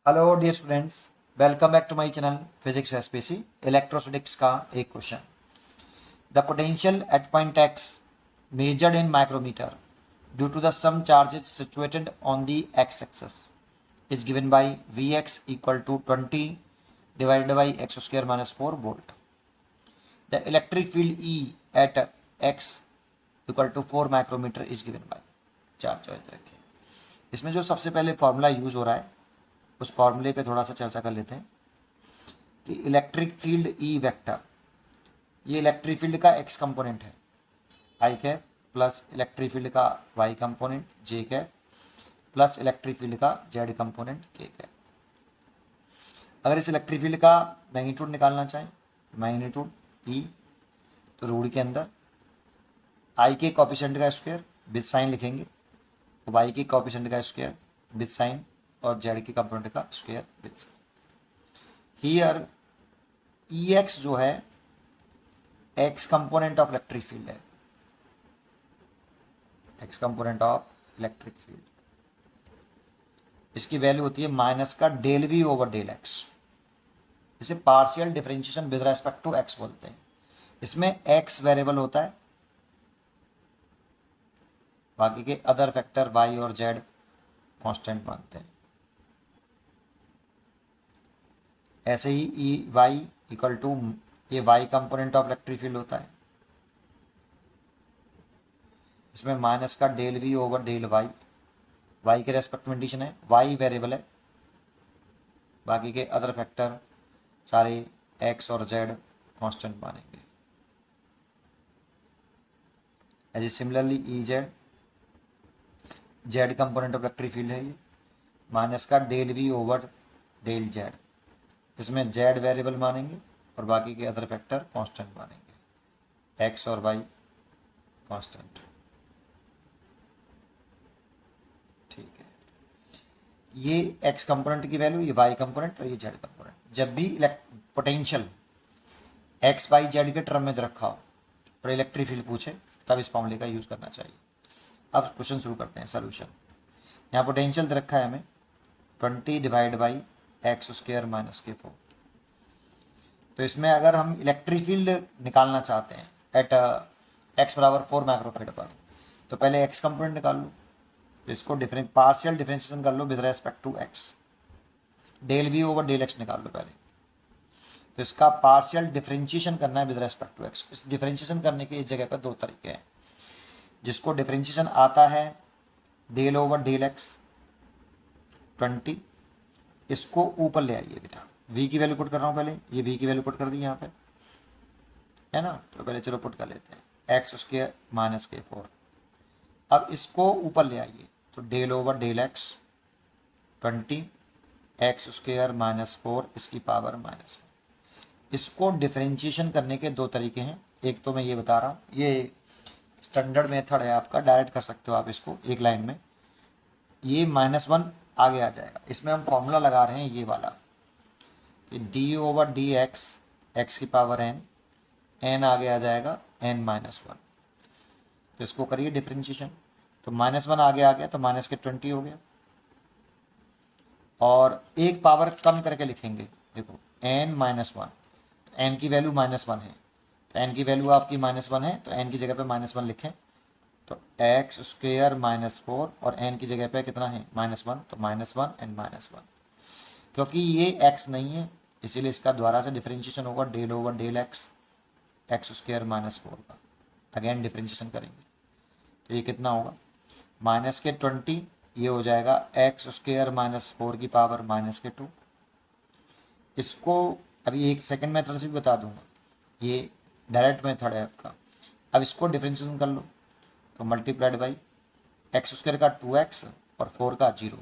Hello dear students, welcome back to my channel physics SPC. Electrostatics का एक question. The potential at point X measured in micrometer due to the some charges situated on the X axis is given by V X equal to 20 divided by X square minus 4 volt. The electric field E at X equal to 4 micrometer is given by. चार choice रखिए। इसमें जो सबसे पहले formula use हो रहा है उस फॉर्मूले पे थोड़ा सा चर्चा कर लेते हैं कि इलेक्ट्रिक फील्ड ई वेक्टर, ये इलेक्ट्रिक फील्ड का एक्स कंपोनेंट है आई कैप, प्लस इलेक्ट्रिक फील्ड का वाई कंपोनेंट जे कैप, प्लस इलेक्ट्रिक फील्ड का जेड कंपोनेंट के कैप। अगर इस इलेक्ट्रिक फील्ड का मैग्नीट्यूड निकालना चाहें, मैग्नीट्यूड ई, तो रूढ़ के अंदर आई के कॉफिशिएंट का स्क्वायर विद साइन लिखेंगे, वाई के कॉफिशिएंट का स्क्वायर विद साइन और जेड के कंपोनेंट का square with sign. Here E x जो है x component of electric field है, x component of electric field. इसकी वैल्यू होती है माइनस का del V over del x. इसे partial differentiation with respect to x बोलते हैं। इसमें एक्स वेरिएबल होता है, बाकी के अदर फैक्टर वाई और जेड कांस्टेंट मानते हैं। ऐसे ही ई वाई इक्वल टू, ये Y component of electric field होता है। इसमें माइनस का del V over del Y, Y के रेस्पेक्ट में कंडीशन है, वाई वेरिएबल है, बाकी के अदर फैक्टर सारे एक्स और जेड कांस्टेंट मानेंगे। As similarly E Z, Z component of electric field है ये, माइनस का del V over del Z. इसमें जेड वेरिएबल मानेंगे और बाकी के अदर फैक्टर कांस्टेंट मानेंगे, एक्स और वाई कांस्टेंट। ठीक है, ये एक्स कंपोनेंट की वैल्यू, ये वाई कंपोनेंट और ये जेड कंपोनेंट। जब भी पोटेंशियल एक्स वाई जेड के टर्म में रखा हो और इलेक्ट्रिक फील्ड पूछे तब इस फॉर्मूले का यूज करना चाहिए। अब क्वेश्चन शुरू करते हैं। सोल्यूशन, यहाँ पोटेंशियल दे रखा है हमें 20 divide by X square minus के 4। तो इसमें अगर हम इलेक्ट्रिक फील्ड निकालना चाहते हैं एट एक्स बराबर 4 माइक्रोफेड पर, तो पहले एक्स कंपोनेंट निकाल लो। तो इसको पार्शियल डिफरेंशिएशन कर लो with respect to x. Del V over del x निकाल लो पहले। तो इसका पार्शियल डिफरेंशिएशन करना है विद रेस्पेक्ट टू एक्स। इस डिफरेंशिएशन करने के इस जगह पर दो तरीके हैं। जिसको डिफरेंशिएशन आता है डेल ओवर डेल एक्स 20, इसको ऊपर ले आइए बेटा। v की वैल्यू पुट कर रहा हूँ पहले, ये v की वैल्यू पुट कर दी यहाँ पे, है ना। तो पहले चलो पुट कर लेते हैं, एक्स स्क्वायर माइनस के 4। अब इसको ऊपर ले आइए, तो del over del X 20 X square minus 4 इसकी पावर माइनस 4। इसको डिफरेंशिएशन करने के दो तरीके हैं। एक तो मैं ये बता रहा हूँ, ये स्टैंडर्ड मेथड है आपका, डायरेक्ट कर सकते हो आप इसको एक लाइन में। ये -1 आगे आ जाएगा। इसमें हम फॉर्मूला लगा रहे हैं ये वाला कि D over D x, x की पावर एन, एन आगे आ जाएगा n-1। तो इसको करिए डिफरेंशिएशन, तो -1 आगे आ गया तो माइनस के 20 हो गया। और एक पावर कम करके लिखेंगे, देखो n-1, n की वैल्यू -1 है, तो n की वैल्यू आपकी -1 है, तो n की जगह पे -1 लिखें। तो एक्स स्क्वायर माइनस 4 और n की जगह पे कितना है -1, तो -1 एंड -1। क्योंकि ये x नहीं है इसीलिए इसका द्वारा से डिफरेंशिएशन होगा del over del X, X square minus 4 का। अगेन डिफरेंशिएशन करेंगे तो ये कितना होगा, माइनस के 20, ये हो जाएगा एक्स स्क्वायर माइनस 4 की पावर माइनस के 2। इसको अभी एक सेकेंड मेथड से भी बता दूंगा, ये डायरेक्ट मेथड है आपका। अब इसको डिफरेंशिएशन कर लो, तो मल्टीप्लाइड बाई एक्स स्क्वायर का 2x और 4 का 0।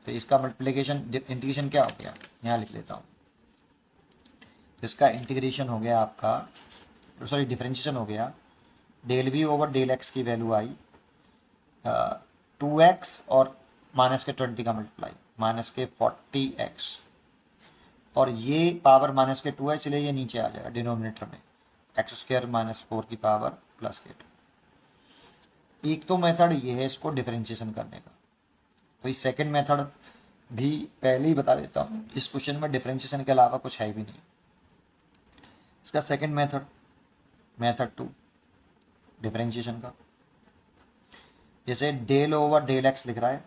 तो इसका मल्टीप्लिकेशन इंटीग्रेशन क्या हो गया, यहाँ लिख लेता हूँ। तो इसका इंटीग्रेशन हो गया आपका, सॉरी डिफरेंशिएशन हो गया, del V over del X की वैल्यू आई 2x और माइनस के 20 का मल्टीप्लाई, माइनस के 40x, और ये पावर माइनस के 2 है इसलिए ये नीचे आ जाएगा डिनोमिनेटर में, एक्स स्क्वायर माइनस 4 की पावर प्लस के 2। एक तो मेथड ये है इसको डिफरेंशिएशन करने का। तो इस सेकेंड मेथड भी पहले ही बता देता हूँ, इस क्वेश्चन में डिफरेंशिएशन के अलावा कुछ है भी नहीं। इसका सेकंड मेथड 2 डिफरेंशिएशन का, जैसे डेल ओवर डेल एक्स लिख रहा है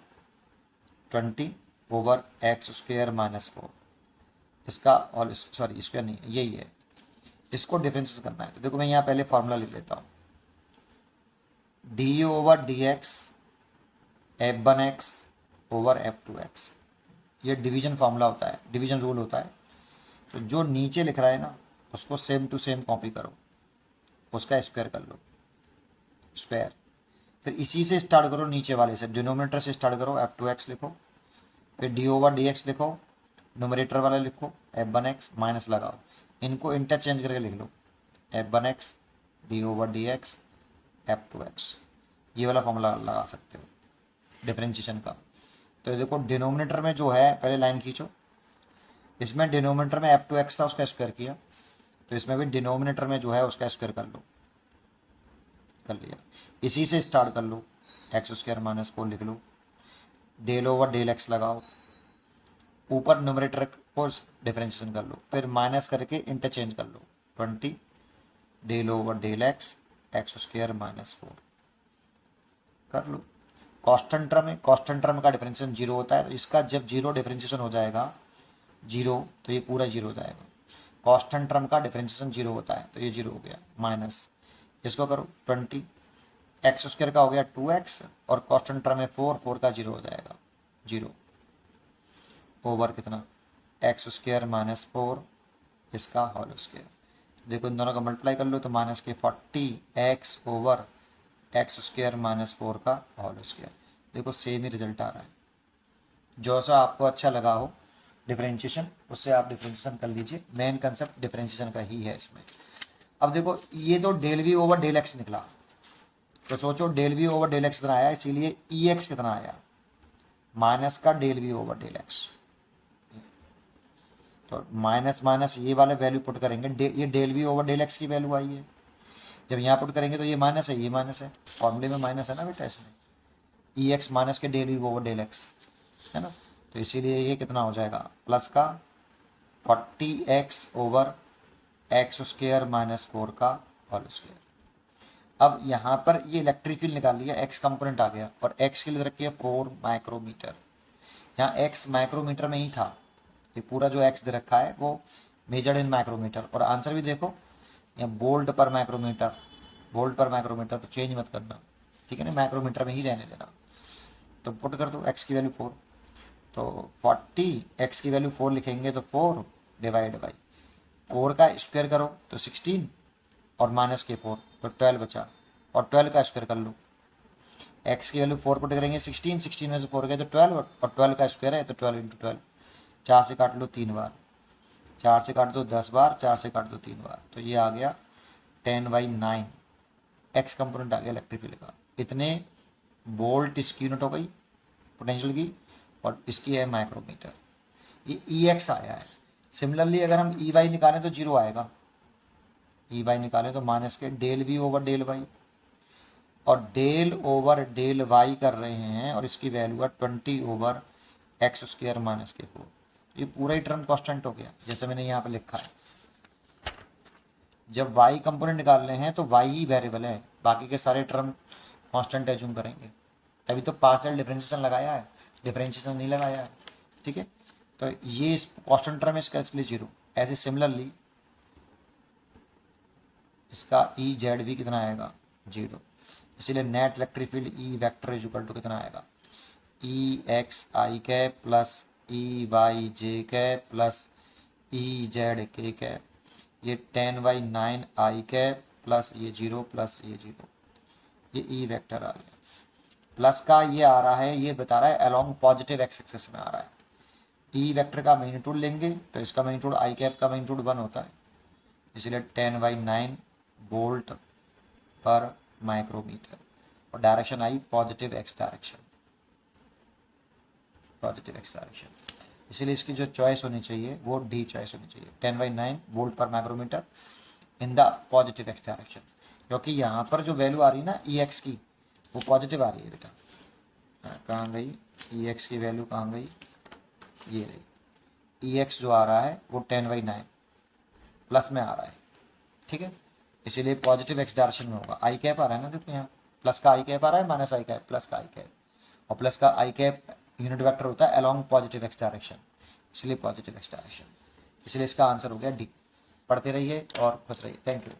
20 ओवर एक्स स्क्वायर माइनस 4, इसका और सॉरी स्क्वायर नहीं है, यही है, इसको डिफरेंशिएट करना है। तो देखो मैं यहाँ पहले फॉर्मूला लिख लेता हूँ, D over D x f1x over f2x, ये डिवीजन फॉर्मूला होता है, डिवीजन रूल होता है। तो जो नीचे लिख रहा है ना उसको सेम टू सेम कॉपी करो, उसका स्क्वायर कर लो, स्क्वायर, फिर इसी से स्टार्ट करो, नीचे वाले से डिनोमिनेटर से स्टार्ट करो, f2x लिखो, फिर डी ओवर डी एक्स लिखो, नोमिनेटर वाला लिखो f1x माइनस लगाओ, इनको इंटरचेंज करके लिख लो f1x D over D x f2x, ये वाला फॉर्मूला लगा सकते हो डिफरेंशिएशन का। तो देखो डिनोमिनेटर में जो है, पहले लाइन खींचो, इसमें डिनोमिनेटर में f2x था उसका स्क्वायर किया, तो इसमें भी डिनोमिनेटर में जो है उसका स्क्वायर कर लो, कर लिया, इसी से स्टार्ट कर लो, एक्स स्क्वायर माइनस 4 लिख लो, डेल ओवर डेल एक्स लगाओ, ऊपर न्यूमरेटर को डिफरेंशिएशन कर लो, फिर माइनस करके इंटरचेंज कर लो, 20 del over del X X square minus 4 कर लो। कांस्टेंट टर्म है, कांस्टेंट टर्म का डिफरेंशिएशन 0 होता है, तो इसका जब 0 डिफरेंशिएशन हो जाएगा 0, तो ये पूरा 0 हो जाएगा। कांस्टेंट टर्म का डिफरेंशिएशन 0 होता है, तो ये 0 हो गया, माइनस इसको करो 20 एक्स स्क्वायर का हो गया 2x, और कांस्टेंट टर्म है 4 का 0 हो जाएगा, 0 ओवर कितना एक्स स्क्वायर माइनस 4 इसका होल स्क्वायर। देखो इन दोनों का मल्टीप्लाई कर लो तो माइनस के 40x over x square minus 4 का होल स्क्वायर। देखो सेम ही रिजल्ट आ रहा है। जो सा आपको अच्छा लगा हो डिफरेंशिएशन, उससे आप डिफरेंशिएशन कर लीजिए, मेन कंसेप्ट डिफरेंशिएशन का ही है इसमें। अब देखो ये तो del V over del X निकला, तो सोचो del V over del X कितना आया, इसीलिए ई एक्स कितना आया, माइनस का del V over del X, तो माइनस माइनस ये वाले वैल्यू पुट करेंगे, ये del V over del X की वैल्यू आई है, जब यहाँ पुट करेंगे तो ये माइनस है, ये माइनस है, फॉर्मूले में माइनस है ना बेटा, इसमें ई एक्स माइनस के del V over del X है ना, तो इसीलिए ये कितना हो जाएगा प्लस का 40x over x square minus 4 का होल स्क्वायर। अब यहाँ पर ये इलेक्ट्रिक फील्ड निकाल लिया, x कंपोनेंट आ गया, और x के लिए रखी है 4 माइक्रोमीटर, यहाँ x माइक्रोमीटर में ही था, ये पूरा जो x दे रखा है वो मेजर्ड इन माइक्रोमीटर, और आंसर भी देखो यहाँ volt per micrometer, volt per micrometer, तो चेंज मत करना, ठीक है ना, माइक्रोमीटर में ही रहने देना। तो पुट कर दो x की वैल्यू 4, तो 40 x की वैल्यू 4 लिखेंगे तो 4 डिवाइड बाई 4 का स्क्वायर करो तो 16, और माइनस के 4 तो 12 बचा, और 12 का स्क्वायर कर लो, x की वैल्यू 4 पुट करेंगे 16, 16 में से 4 गए तो 12, और 12 का स्क्वायर है तो 12 इंटू 12, 4 से काट लो 3 बार, 4 से काट दो 10 बार, 4 से काट दो 3 बार, तो ये आ गया 10/9 एक्स कंपोनेंट आ गया इलेक्ट्रिक फील्ड का। इतने वोल्ट इसकी यूनिट हो गई पोटेंशियल की, और इसकी है माइक्रोमीटर, ये ई एक्स आया है। सिमिलरली अगर हम ई वाई निकालें तो 0 आएगा, ई वाई निकालें तो माइनस के del V over del Y, और डेल ओवर डेल वाई कर रहे हैं, और इसकी वैल्यू है 20 ओवर एक्स स्क्वायर माइनस के 4, ये पूरा ही टर्म कांस्टेंट हो गया जैसे मैंने यहाँ पे लिखा है। जब y कंपोनेंट निकाल रहे हैं तो y ही वेरिएबल है, बाकी के सारे टर्म कांस्टेंट एज्यूम करेंगे, तभी तो पार्शियल डिफरेंशिएशन लगाया है, डिफरेंशिएशन नहीं लगाया है, ठीक है। तो ये इस कांस्टेंट टर्म इसका इसके लिए 0, ऐसे सिमिलरली इसका ई जेड भी कितना आएगा 0, इसीलिए net electric field E vector is equal to कितना आएगा E X I cap plus E Y J cap plus E Z K cap, ये 10/9 आई कैप प्लस ये 0 प्लस ये 0, ये ई वेक्टर आ गया। प्लस का ये आ रहा है, ये बता रहा है अलोंग पॉजिटिव एक्स एक्सिस में आ रहा है। ई वेक्टर का मैग्नीट्यूड लेंगे तो इसका मैग्नीट्यूड आई कैप का मैग्नीट्यूड 1 होता है, इसलिए 10/9 वोल्ट पर माइक्रोमीटर, और direction I positive X direction, positive X direction, इसलिए इसकी जो चॉइस होनी चाहिए वो डी चॉइस होनी चाहिए, 10/9 volt per micrometer in the positive X direction, क्योंकि यहाँ पर जो वैल्यू आ रही है ना ई एक्स की वो पॉजिटिव आ रही है बेटा। कहाँ गई ई एक्स की वैल्यू, कहाँ गई ये रही ई एक्स जो आ रहा है वो 10/9 प्लस में आ रहा है, ठीक है, इसीलिए पॉजिटिव एक्स डायरेक्शन में होगा। आई कैप आ रहा है ना, देखो यहाँ प्लस का आई कैप आ रहा है, माइनस आई कैप, प्लस का आई कैप, और प्लस का आई कैप यूनिट वेक्टर होता है अलोंग पॉजिटिव एक्स डायरेक्शन, इसलिए पॉजिटिव एक्स डायरेक्शन, इसलिए इसका आंसर हो गया डी। पढ़ते रहिए और खुश रहिए। Thank you.